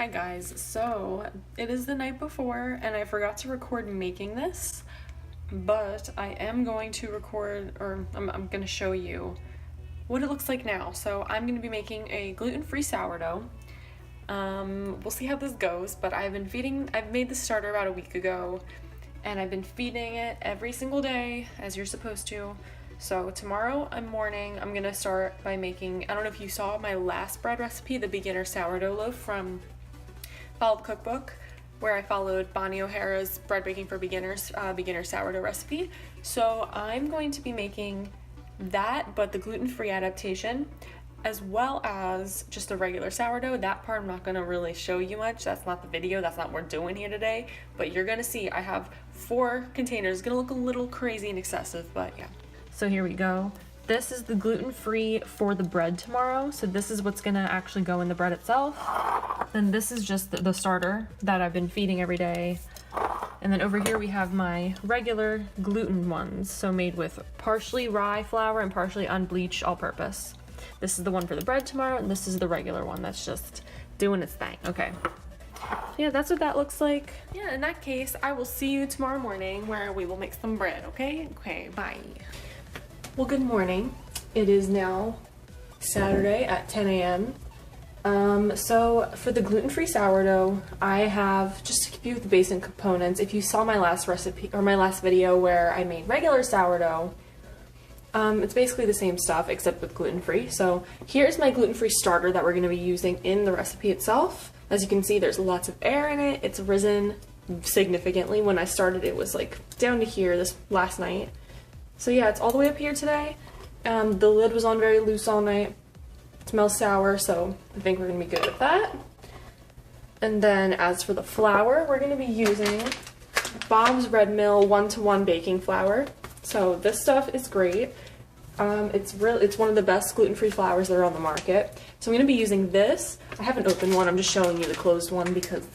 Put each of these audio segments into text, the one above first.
Hi guys, so it is the night before and I forgot to record making this, but I am going to record, or I'm going to show you what it looks like now. So I'm going to be making a gluten-free sourdough. We'll see how this goes, but I've made the starter about a week ago and I've been feeding it every single day as you're supposed to. So tomorrow morning I'm going to start by making, I don't know if you saw my last bread recipe, the beginner sourdough loaf from Follow the Cookbook, where I followed Bonnie O'Hara's bread baking for beginners, beginner sourdough recipe. So I'm going to be making that, but the gluten-free adaptation, as well as just a regular sourdough. That part I'm not going to really show you much. That's not the video. That's not what we're doing here today. But you're going to see I have 4 containers. It's going to look a little crazy and excessive, but yeah. So here we go. This is the gluten-free for the bread tomorrow. So this is what's going to actually go in the bread itself. And this is just the starter that I've been feeding every day. And then over here we have my regular gluten ones. So made with partially rye flour and partially unbleached all-purpose. This is the one for the bread tomorrow, and this is the regular one that's just doing its thing. Okay. Yeah, that's what that looks like. Yeah, in that case, I will see you tomorrow morning where we will make some bread, okay? Okay, bye. Well, good morning. It is now Saturday at 10 a.m. So for the gluten-free sourdough, I have, just to give you the basic components, if you saw my last recipe, or my last video where I made regular sourdough, it's basically the same stuff except with gluten-free. So here's my gluten-free starter that we're going to be using in the recipe itself. As you can see, there's lots of air in it. It's risen significantly. When I started, it was like down to here this last night. So yeah, it's all the way up here today. The lid was on very loose all night. It smells sour, so I think we're going to be good with that. And then as for the flour, we're going to be using Bob's Red Mill 1-to-1 baking flour. So this stuff is great. It's one of the best gluten-free flours that are on the market. So I'm going to be using this. I haven't opened one, I'm just showing you the closed one because,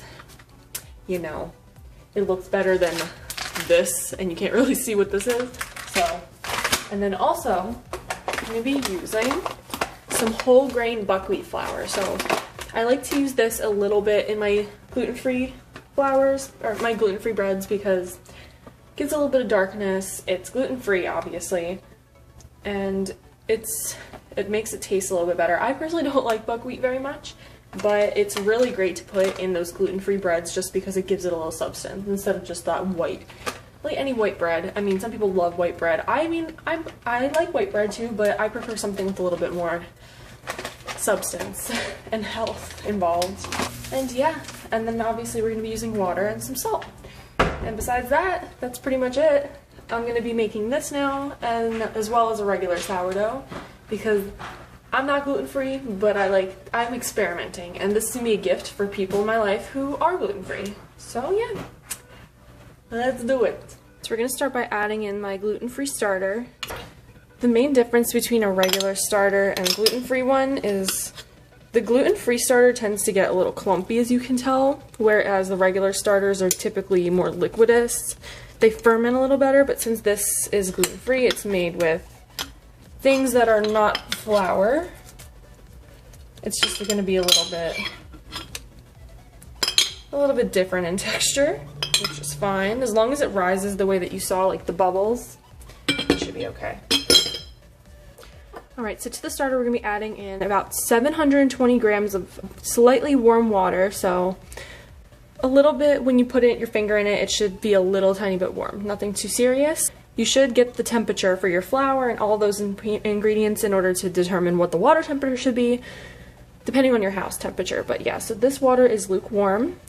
you know, it looks better than this and you can't really see what this is. So, and then also, I'm going to be using some whole grain buckwheat flour. So I like to use this a little bit in my gluten-free flours, or my gluten-free breads, because it gives a little bit of darkness. It's gluten-free, obviously, and it makes it taste a little bit better. I personally don't like buckwheat very much, but it's really great to put in those gluten-free breads just because it gives it a little substance instead of just that white. Like any white bread. I mean, some people love white bread. I mean, I like white bread too, but I prefer something with a little bit more substance and health involved. And yeah, and then obviously we're going to be using water and some salt. And besides that, that's pretty much it. I'm going to be making this now, and as well as a regular sourdough, because I'm not gluten-free, but I'm experimenting, and this is going to be a gift for people in my life who are gluten-free. So yeah. Let's do it. So we're going to start by adding in my gluten-free starter. The main difference between a regular starter and a gluten-free one is the gluten-free starter tends to get a little clumpy, as you can tell, whereas the regular starters are typically more liquidous. They ferment a little better, but since this is gluten-free, it's made with things that are not flour. It's just going to be a little bit different in texture, which is fine. As long as it rises the way that you saw, like the bubbles, it should be okay. Alright, so to the starter we're going to be adding in about 720 grams of slightly warm water, so a little bit, when you put your finger in it, it should be a little tiny bit warm. Nothing too serious. You should get the temperature for your flour and all those ingredients in order to determine what the water temperature should be, depending on your house temperature. But yeah, so this water is lukewarm.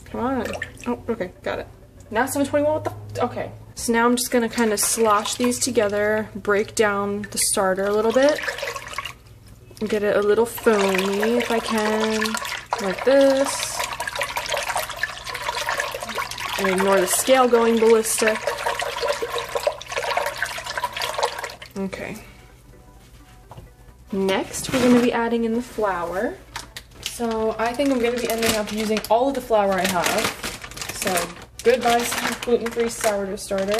Come on. Oh, okay, got it. Now 721, what the okay. So now I'm just gonna kind of slosh these together, break down the starter a little bit, and get it a little foamy if I can, like this. And ignore the scale going ballistic. Okay. Next, we're gonna be adding in the flour. So I think I'm going to be ending up using all of the flour I have. So goodbye gluten-free sourdough starter.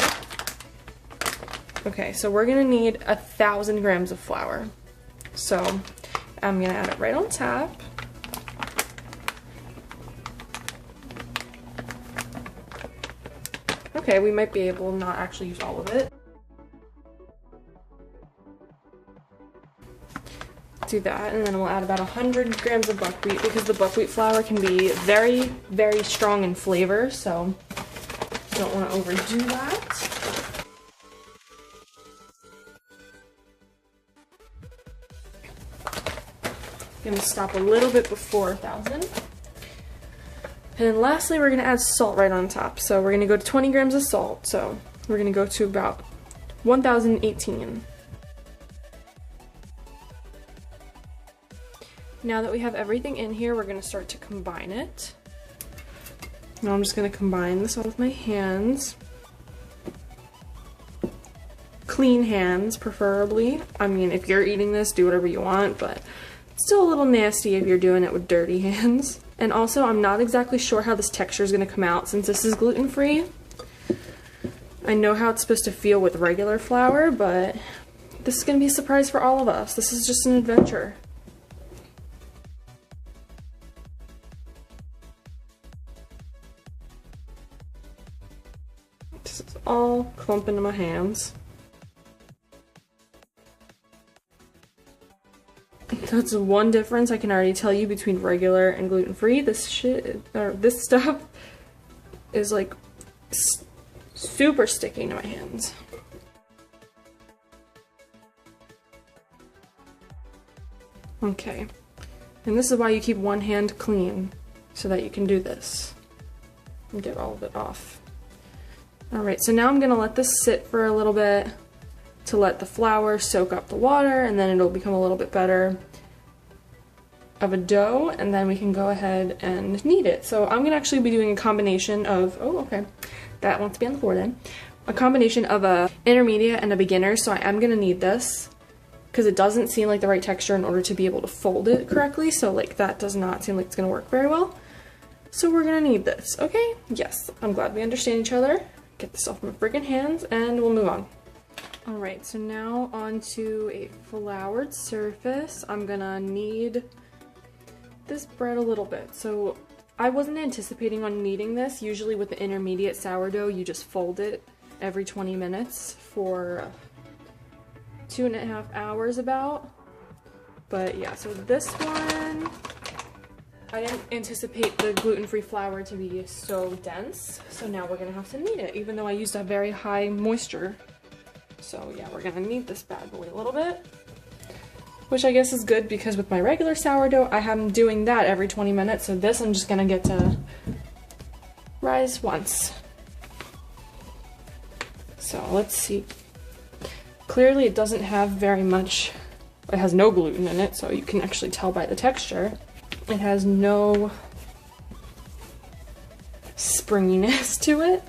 Okay, so we're going to need 1,000 grams of flour. So I'm going to add it right on top. Okay, we might be able to not actually use all of it. Do that, and then we'll add about 100 grams of buckwheat because the buckwheat flour can be very, very strong in flavor, so don't want to overdo that. I'm going to stop a little bit before 1,000. And then lastly, we're going to add salt right on top. So we're going to go to 20 grams of salt, so we're going to go to about 1,018. Now that we have everything in here, we're going to start to combine it. Now I'm just going to combine this all with my hands. Clean hands, preferably. I mean, if you're eating this, do whatever you want, but it's still a little nasty if you're doing it with dirty hands. And also, I'm not exactly sure how this texture is going to come out since this is gluten-free. I know how it's supposed to feel with regular flour, but this is going to be a surprise for all of us. This is just an adventure. This is all clumping in my hands. That's one difference I can already tell you between regular and gluten-free. This stuff is like super sticky to my hands. Okay, and this is why you keep one hand clean, so that you can do this and get all of it off. Alright, so now I'm going to let this sit for a little bit to let the flour soak up the water, and then it'll become a little bit better of a dough, and then we can go ahead and knead it. So I'm going to actually be doing a combination of, oh okay, that wants to be on the floor then, a combination of a intermediate and a beginner, so I am going to knead this because it doesn't seem like the right texture in order to be able to fold it correctly, so like that does not seem like it's going to work very well. So we're going to knead this, okay? Yes, I'm glad we understand each other. Get this off my freaking hands and we'll move on. Alright, so now onto a floured surface. I'm gonna knead this bread a little bit. So I wasn't anticipating on kneading this. Usually with the intermediate sourdough, you just fold it every 20 minutes for 2.5 hours about. But yeah, so this one, I didn't anticipate the gluten-free flour to be so dense, so now we're gonna have to knead it, even though I used a very high moisture. So yeah, we're gonna knead this bad boy a little bit, which I guess is good because with my regular sourdough, I am doing that every 20 minutes, so this I'm just gonna get to rise once. So let's see. Clearly it doesn't have very much, it has no gluten in it, so you can actually tell by the texture. It has no springiness to it,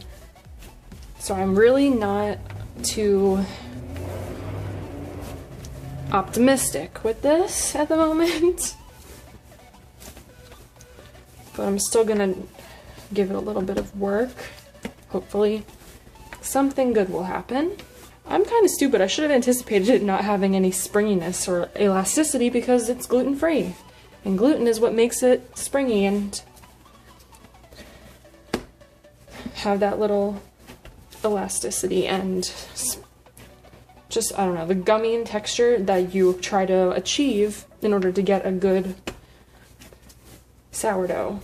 so I'm really not too optimistic with this at the moment, but I'm still gonna give it a little bit of work. Hopefully something good will happen. I'm kind of stupid. I should have anticipated it not having any springiness or elasticity because it's gluten-free. And gluten is what makes it springy and have that little elasticity and just, I don't know, the gummy texture that you try to achieve in order to get a good sourdough.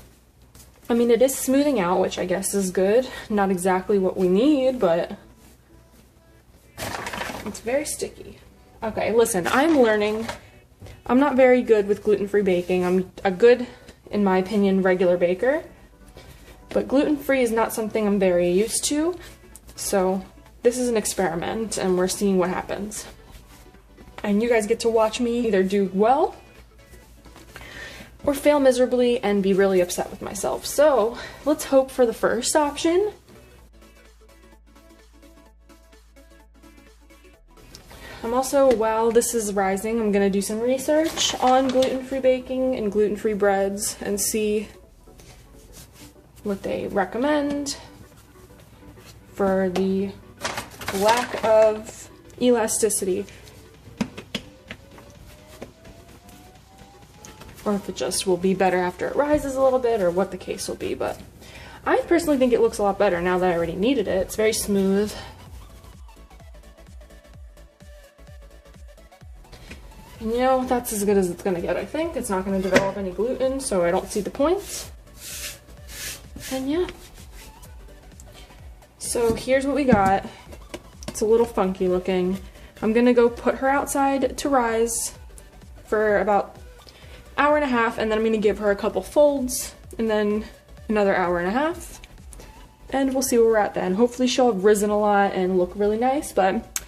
I mean, it is smoothing out, which I guess is good. Not exactly what we need, but it's very sticky. Okay, listen, I'm learning. I'm not very good with gluten-free baking. I'm a good, in my opinion, regular baker. But gluten-free is not something I'm very used to. So this is an experiment and we're seeing what happens. And you guys get to watch me either do well or fail miserably and be really upset with myself. So let's hope for the first option. I'm also, while this is rising, I'm gonna do some research on gluten-free baking and gluten-free breads and see what they recommend for the lack of elasticity. Or if it just will be better after it rises a little bit, or what the case will be, but I personally think it looks a lot better now that I already kneaded it. It's very smooth. And you know, that's as good as it's gonna get, I think. It's not gonna develop any gluten, so I don't see the point. And yeah. So here's what we got. It's a little funky looking. I'm gonna go put her outside to rise for about an hour and a half, and then I'm gonna give her a couple folds, and then another hour and a half, and we'll see where we're at then. Hopefully she'll have risen a lot and look really nice, but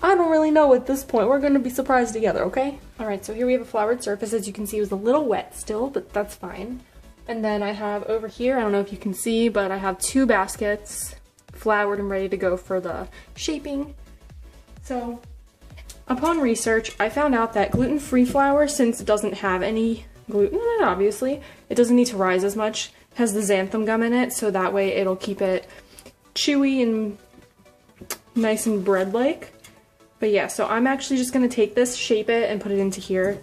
I don't really know at this point. We're gonna be surprised together, okay? Alright, so here we have a floured surface. As you can see, it was a little wet still, but that's fine. And then I have over here, I don't know if you can see, but I have 2 baskets floured and ready to go for the shaping. So upon research, I found out that gluten-free flour, since it doesn't have any gluten in it, obviously, it doesn't need to rise as much. It has the xanthan gum in it, so that way it'll keep it chewy and nice and bread-like. But yeah, so I'm actually just gonna take this, shape it, and put it into here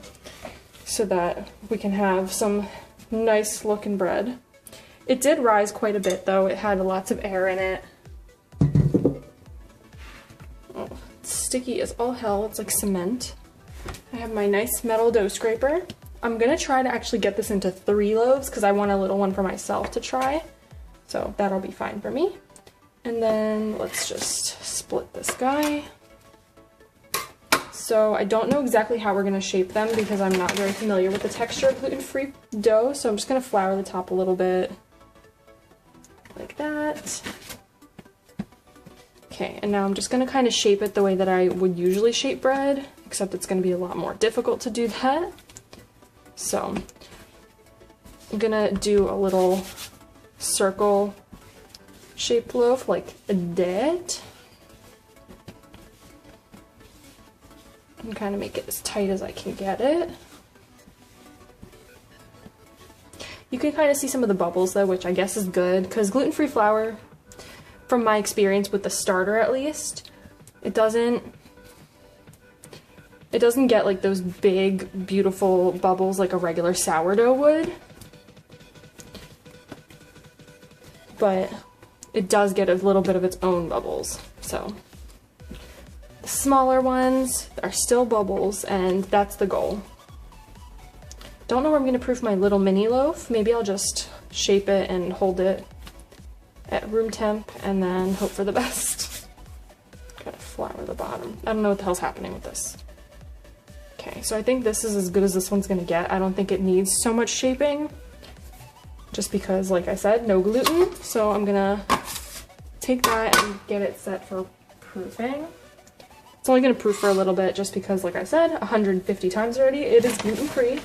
so that we can have some nice looking bread. It did rise quite a bit though. It had lots of air in it. Oh, it's sticky as all hell. It's like cement. I have my nice metal dough scraper. I'm gonna try to actually get this into 3 loaves because I want a little one for myself to try. So that'll be fine for me. And then let's just split this guy. So I don't know exactly how we're gonna shape them because I'm not very familiar with the texture of gluten-free dough. So I'm just gonna flour the top a little bit like that. Okay, and now I'm just gonna kind of shape it the way that I would usually shape bread, except it's gonna be a lot more difficult to do that. So I'm gonna do a little circle shaped loaf like that. And kind of make it as tight as I can get it. You can kind of see some of the bubbles though, which I guess is good, because gluten-free flour, from my experience with the starter at least, it doesn't get like those big, beautiful bubbles like a regular sourdough would. But it does get a little bit of its own bubbles, so. The smaller ones are still bubbles, and that's the goal. Don't know where I'm going to proof my little mini loaf. Maybe I'll just shape it and hold it at room temp and then hope for the best. Gotta flour the bottom. I don't know what the hell's happening with this. Okay, so I think this is as good as this one's going to get. I don't think it needs so much shaping, just because, like I said, no gluten. So I'm going to take that and get it set for proofing. It's only going to proof for a little bit just because, like I said, 150 times already, it is gluten-free.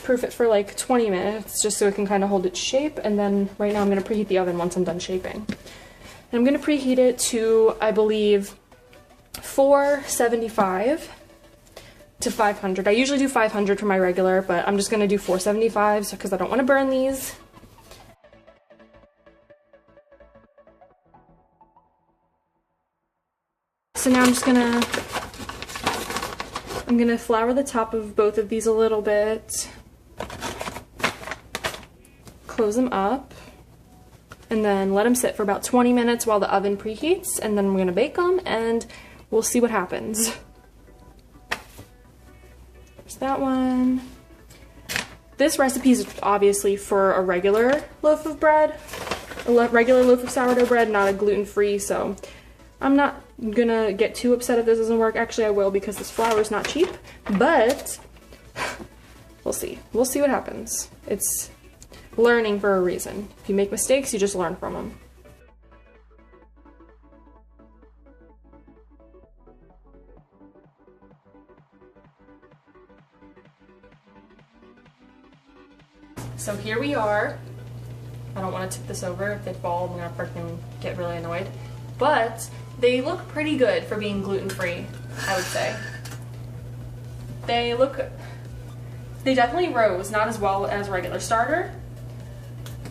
Proof it for like 20 minutes just so it can kind of hold its shape, and then right now I'm going to preheat the oven once I'm done shaping. And I'm going to preheat it to, I believe, 475 to 500. I usually do 500 for my regular, but I'm just going to do 475 because I don't want to burn these. So now I'm gonna flour the top of both of these a little bit, close them up, and then let them sit for about 20 minutes while the oven preheats, and then we're gonna bake them and we'll see what happens. There's that one. This recipe is obviously for a regular loaf of bread, a regular loaf of sourdough bread, not a gluten-free, so I'm not gonna get too upset if this doesn't work. Actually, I will, because this flour is not cheap, but we'll see. We'll see what happens. It's learning for a reason. If you make mistakes, you just learn from them. So here we are. I don't want to tip this over. If they fall, I'm gonna freaking get really annoyed. But they look pretty good for being gluten-free. I would say. They definitely rose, not as well as regular starter,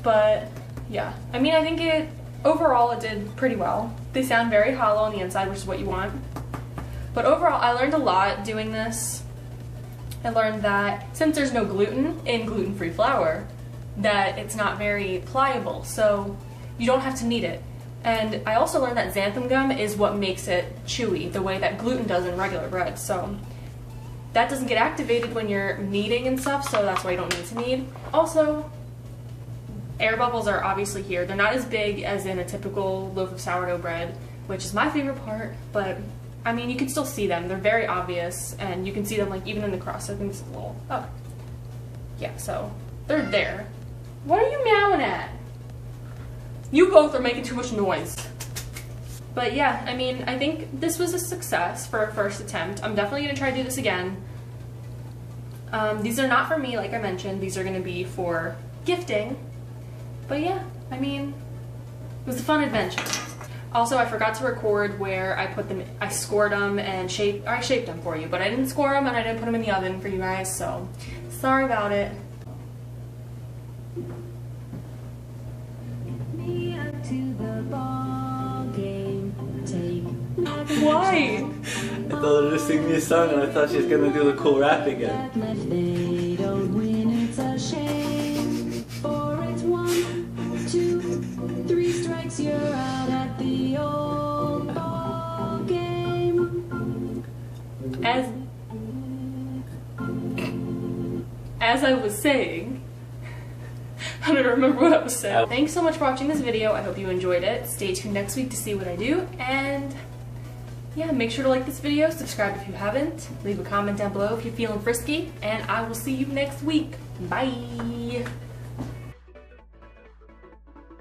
but yeah. I mean, I think overall it did pretty well. They sound very hollow on the inside, which is what you want. But overall, I learned a lot doing this. I learned that since there's no gluten in gluten-free flour, that it's not very pliable, so you don't have to knead it. And I also learned that xanthan gum is what makes it chewy, the way that gluten does in regular bread. So that doesn't get activated when you're kneading and stuff, so that's why you don't need to knead. Also, air bubbles are obviously here. They're not as big as in a typical loaf of sourdough bread, which is my favorite part, but I mean, you can still see them. They're very obvious, and you can see them like even in the crust. I think this is a little, oh. Yeah, so they're there. What are you meowing at? You both are making too much noise. But yeah, I mean, I think this was a success for a first attempt. I'm definitely gonna try to do this again. These are not for me, like I mentioned. These are gonna be for gifting. But yeah, I mean, it was a fun adventure. Also, I forgot to record where I scored them and I shaped them for you, but I didn't score them and I didn't put them in the oven for you guys, so sorry about it. Why? I told her to sing me a song and I thought she was going to do the cool rap again. They don't win, it's a shame. For it's 1, 2, 3 strikes, you're out at the old ball game. As I was saying, I don't remember what I was saying. Thanks so much for watching this video. I hope you enjoyed it. Stay tuned next week to see what I do, and yeah, make sure to like this video, subscribe if you haven't, leave a comment down below if you're feeling frisky, and I will see you next week. Bye!